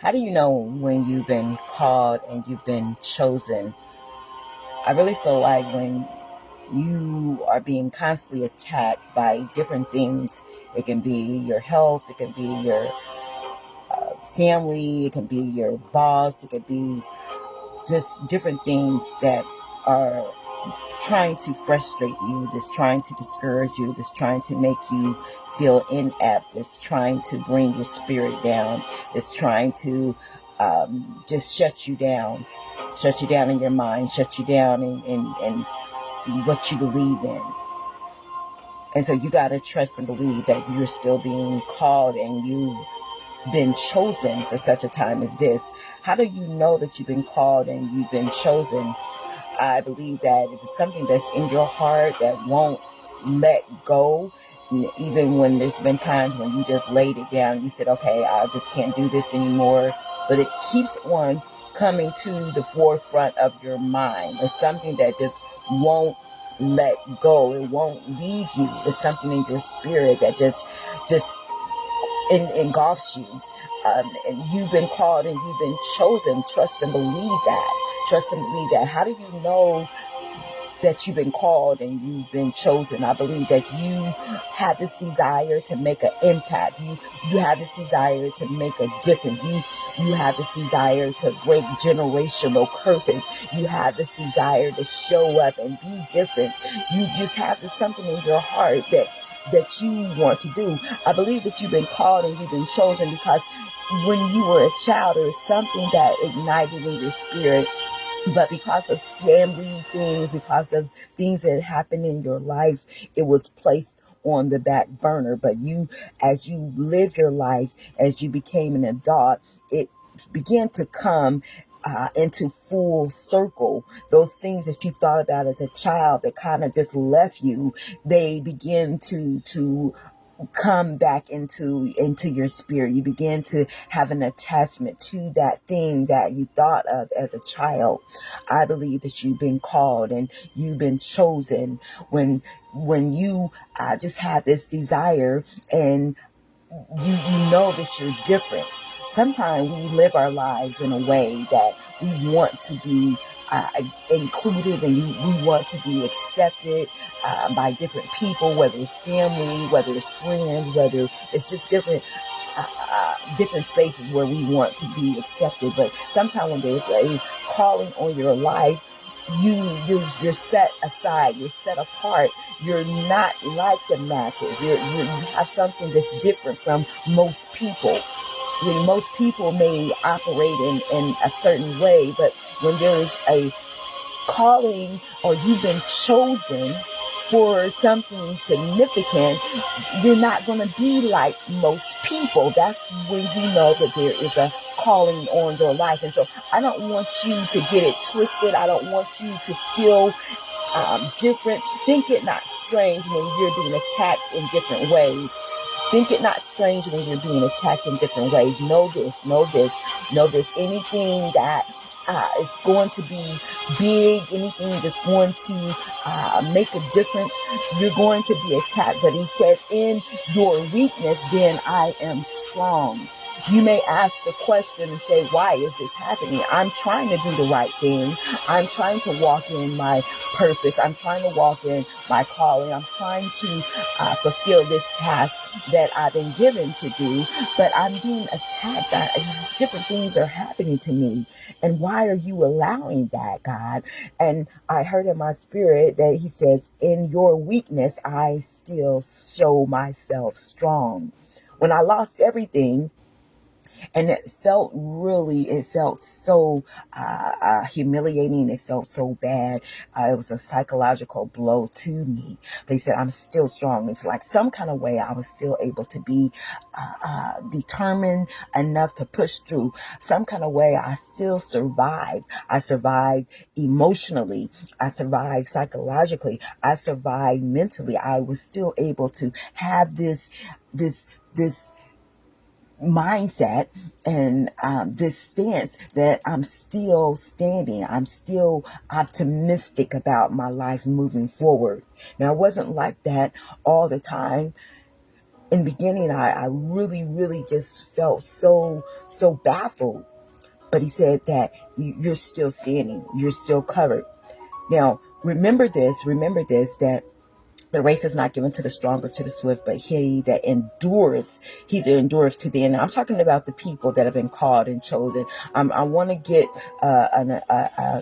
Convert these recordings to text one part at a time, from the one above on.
How do you know when you've been called and you've been chosen? I really feel like when you are being constantly attacked by different things, it can be your health, it can be your family, it can be your boss, it could be just different things that are trying to frustrate you, that's trying to discourage you, that's trying to make you feel inept, that's trying to bring your spirit down, that's trying to just shut you down in your mind, shut you down in what you believe in. And so you got to trust and believe that you're still being called and you've been chosen for such a time as this. How do you know that you've been called and you've been chosen? I believe that if it's something that's in your heart that won't let go, even when there's been times when you just laid it down, you said, okay, I just can't do this anymore, but it keeps on coming to the forefront of your mind. It's something that just won't let go. It won't leave you. It's something in your spirit that just engulfs you. And you've been called and you've been chosen. Trust and believe that. Trust and believe that. How do you know that you've been called and you've been chosen? I believe that you have this desire to make an impact. You have this desire to make a difference. You have this desire to break generational curses. You have this desire to show up and be different. You just have this something in your heart that you want to do. I believe that you've been called and you've been chosen because when you were a child, there was something that ignited in your spirit. But because of family things, because of things that happened in your life, it was placed on the back burner. But as you lived your life, as you became an adult, it began to come into full circle. Those things that you thought about as a child that kind of just left you, they begin to come back into your spirit. You begin to have an attachment to that thing that you thought of as a child. I believe that you've been called and you've been chosen when you just have this desire and you know that you're different. Sometimes we live our lives in a way that we want to be included and we want to be accepted by different people, whether it's family, whether it's friends, whether it's just different spaces where we want to be accepted. But sometimes when there's a calling on your life, you're set aside, you're set apart, you're not like the masses, you have something that's different from most people. Most people may operate in a certain way, but when there is a calling or you've been chosen for something significant, you're not going to be like most people. That's when you know that there is a calling on your life. And so I don't want you to get it twisted. I don't want you to feel different. Think it not strange when you're being attacked in different ways. Think it not strange when you're being attacked in different ways. Know this. Anything that is going to be big, anything that's going to make a difference, you're going to be attacked. But he says, in your weakness, then I am strong. You may ask the question and say, why is this happening? I'm trying to do the right thing. I'm trying to walk in my purpose. I'm trying to walk in my calling. I'm trying to fulfill this task that I've been given to do, but I'm being attacked. Different things are happening to me. And why are you allowing that, God? And I heard in my spirit that he says, in your weakness, I still show myself strong. When I lost everything, and it felt so humiliating. It felt so bad. It was a psychological blow to me. They said, I'm still strong. It's like some kind of way I was still able to be determined enough to push through. Some kind of way I still survived. I survived emotionally. I survived psychologically. I survived mentally. I was still able to have this mindset and this stance that I'm still standing. I'm still optimistic about my life moving forward. Now, it wasn't like that all the time. in the beginning, I really, really just felt so baffled. But he said that you're still standing. You're still covered. Now, remember this, that the race is not given to the strong or to the swift, but he that endureth to the end. I'm talking about the people that have been called and chosen. I want to get an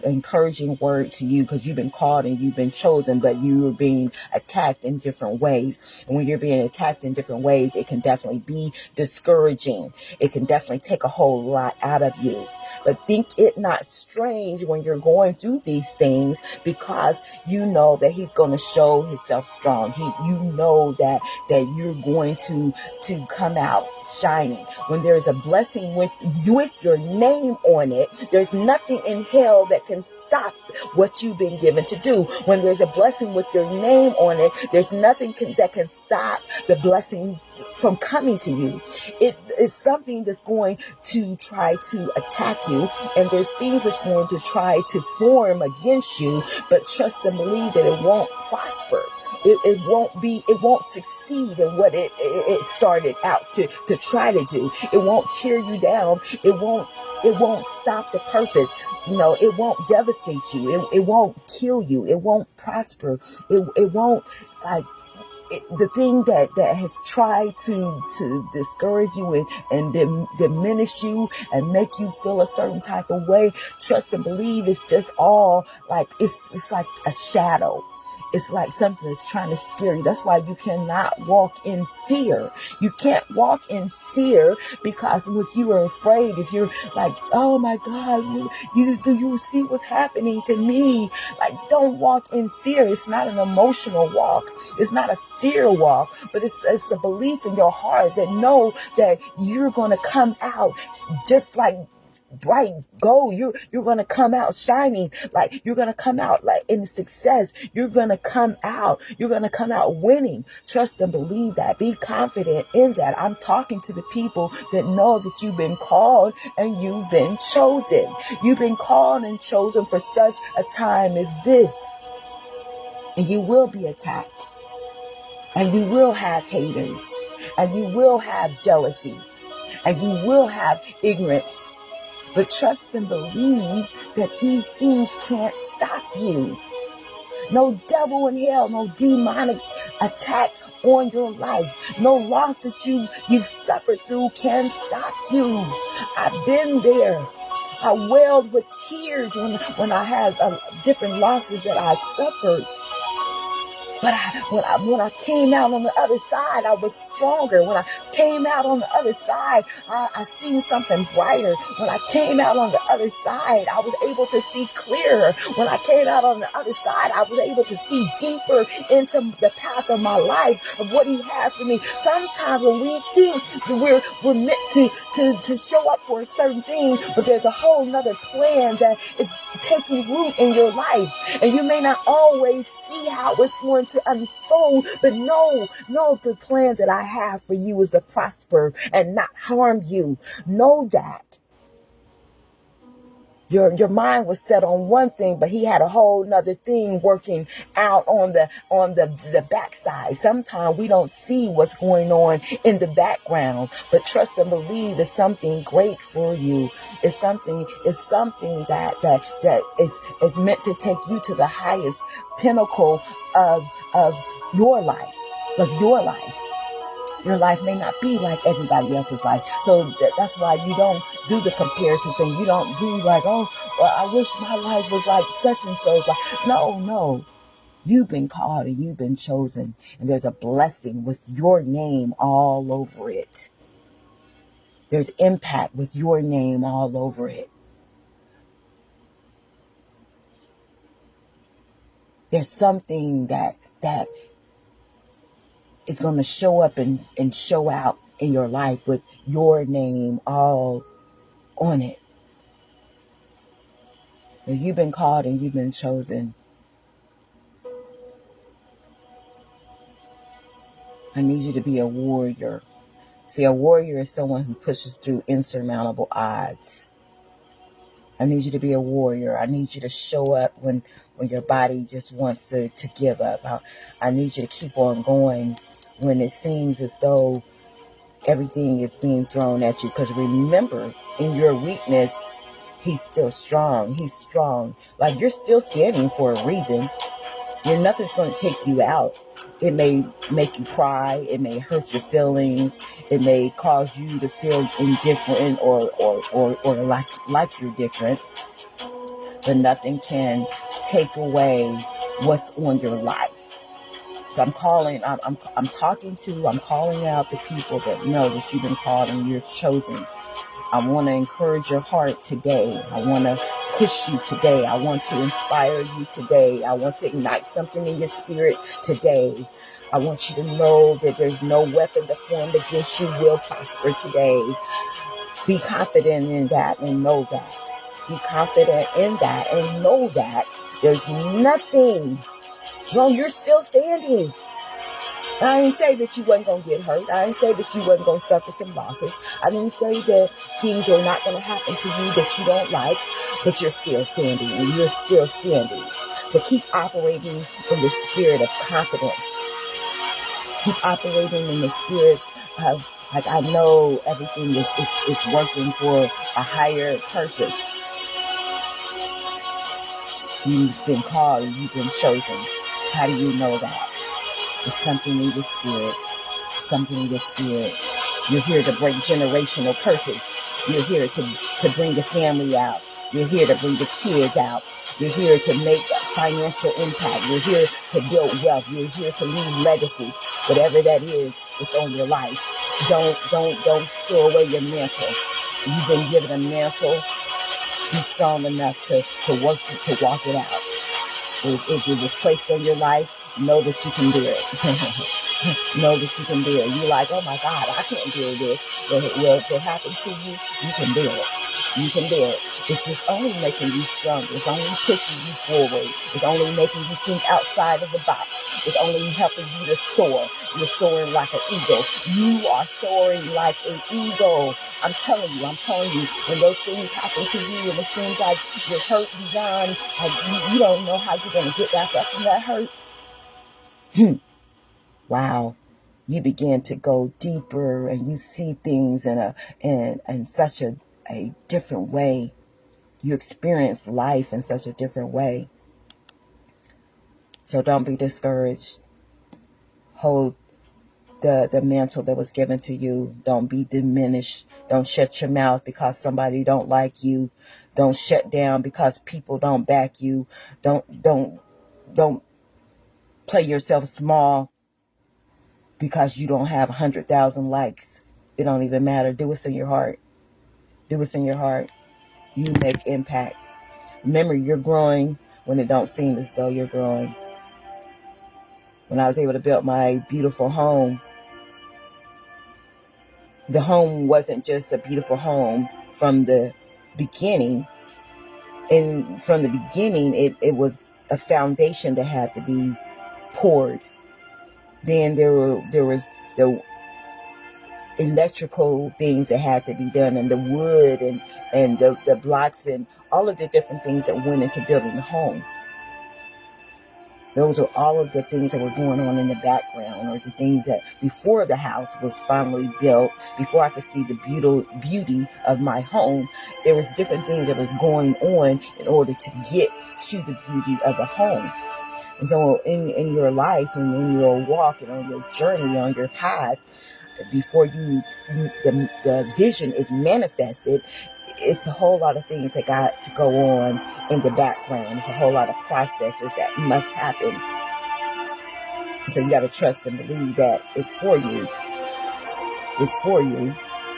encouraging word to you, because you've been called and you've been chosen, but you are being attacked in different ways. And when you're being attacked in different ways, it can definitely be discouraging. It can definitely take a whole lot out of you. But think it not strange when you're going through these things, because you know that he's going to show himself strong. You know that you're going to come out shining. When there's a blessing with your name on it, there's nothing in hell that can stop what you've been given to do. When there's a blessing with your name on it, there's nothing that can stop the blessing from coming to you. It is something that's going to try to attack you, and there's things that's going to try to form against you, but trust and believe that it won't prosper. It won't succeed in what it started out to try to do. It won't tear you down. It won't stop the purpose. It won't devastate you. It won't kill you. It won't prosper. It won't, the thing that has tried to discourage you and diminish you and make you feel a certain type of way. Trust and believe it's just all like, it's like a shadow. It's like something that's trying to scare you. That's why you cannot walk in fear. You can't walk in fear, because if you are afraid, if you're like, oh my God, do you see what's happening to me? Like, don't walk in fear. It's not an emotional walk. It's not a fear walk, but it's a belief in your heart that know that you're going to come out just like bright gold. You're going to come out shining. Like, you're going to come out like in success. You're going to come out winning. Trust and believe that. Be confident in that. I'm talking to the people that know that you've been called and you've been chosen. You've been called and chosen for such a time as this. And you will be attacked. And you will have haters. And you will have jealousy. And you will have ignorance. But trust and believe that these things can't stop you. No devil in hell, no demonic attack on your life, no loss that you've suffered through can stop you. I've been there. I wailed with tears when I had different losses that I suffered. But when I came out on the other side, I was stronger. When I came out on the other side, I seen something brighter. When I came out on the other side, I was able to see clearer. When I came out on the other side, I was able to see deeper into the path of my life, of what he had for me. Sometimes when we think we're meant to show up for a certain thing, but there's a whole nother plan that is taking root in your life. And you may not always see how it's going to unfold, but know the plan that I have for you is to prosper and not harm you. Know that. Your mind was set on one thing, but he had a whole nother thing working out on the backside. Sometimes we don't see what's going on in the background, but trust and believe it's something great for you. It's something that is meant to take you to the highest pinnacle of your life, Your life may not be like everybody else's life. So that's why you don't do the comparison thing. You don't do like, oh, well, I wish my life was like such and so's life. No. You've been called and you've been chosen. And there's a blessing with your name all over it. There's impact with your name all over it. There's something that is going to show up and show out in your life with your name all on it. If you've been called and you've been chosen, I need you to be a warrior. See, a warrior is someone who pushes through insurmountable odds. I need you to be a warrior. I need you to show up when your body just wants to give up. I need you to keep on going when it seems as though everything is being thrown at you. Because remember, in your weakness, he's still strong. He's strong. Like, you're still standing for a reason. Nothing's going to take you out. It may make you cry. It may hurt your feelings. It may cause you to feel indifferent or like you're different. But nothing can take away what's on your life. So I'm calling out the people that know that you've been called and you're chosen. I want to encourage your heart today. I want to push you today. I want to inspire you today. I want to ignite something in your spirit today. I want you to know that there's no weapon that formed against you will prosper today. Be confident in that and know that. Be confident in that and know that there's nothing wrong. You're still standing. I didn't say that you wasn't going to get hurt. I didn't say that you wasn't going to suffer some losses. I didn't say that things are not going to happen to you that you don't like, but you're still standing. You're still standing. So keep operating in the spirit of confidence. Keep operating in the spirit of, like, I know everything is working for a higher purpose. You've been called and you've been chosen. How do you know that? There's something in your spirit. Something in your spirit. You're here to break generational curses. You're here to bring the family out. You're here to bring the kids out. You're here to make financial impact. You're here to build wealth. You're here to leave legacy. Whatever that is, it's on your life. Don't throw away your mantle. You've been given a mantle. Be strong enough to walk it out. If it was placed on your life, know that you can do it. Know that you can do it. You're like, oh my God, I can't do this. Well, if it happened to you, you can do it. You can do it. It's just only making you stronger. It's only pushing you forward. It's only making you think outside of the box. It's only helping you to soar. You're soaring like an eagle. You are soaring like an eagle. I'm telling you, when those things happen to you and it seems like you're hurt beyond, like you don't know how you're going to get back up from that hurt. Wow. You begin to go deeper and you see things in such a different way. You experience life in such a different way. So don't be discouraged. Hold the mantle that was given to you. Don't be diminished. Don't shut your mouth because somebody don't like you. Don't shut down because people don't back you. Don't play yourself small because you don't have 100,000 likes. It don't even matter. Do what's in your heart. Do what's in your heart. You make impact. Remember, you're growing when it don't seem as though you're growing. When I was able to build my beautiful home, the home wasn't just a beautiful home from the beginning. And from the beginning, it was a foundation that had to be poured. Then there was the electrical things that had to be done, and the wood and the blocks and all of the different things that went into building the home. Those are all of the things that were going on in the background, or the things that before the house was finally built, before I could see the beauty of my home, there was different things that was going on in order to get to the beauty of the home. And so in your life and in your walk and on your journey, on your path, before the vision is manifested, it's a whole lot of things that got to go on in the background. It's a whole lot of processes that must happen. So you got to trust and believe that it's for you. It's for you.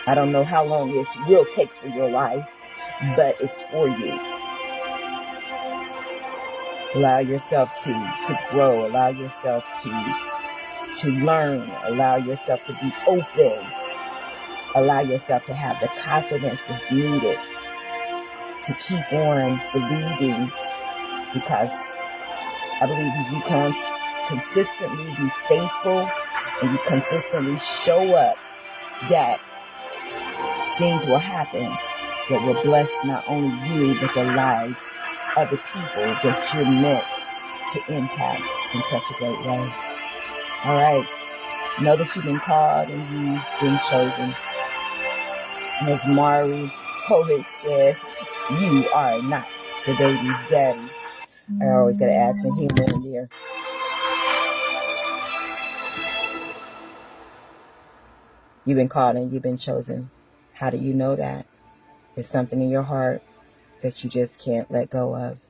I don't know how long this will take for your life, but it's for you. Allow yourself to grow. Allow yourself to learn. Allow yourself to be open. Allow yourself to have the confidence that's needed to keep on believing, because I believe if you consistently be faithful and you consistently show up, that things will happen that will bless not only you, but the lives of the people that you're meant to impact in such a great way. All right. Know that you've been called and you've been chosen. And as Mari Poet said, you are not the baby's daddy. I always got to add some humor in there. You've been called and you've been chosen. How do you know that? It's something in your heart that you just can't let go of.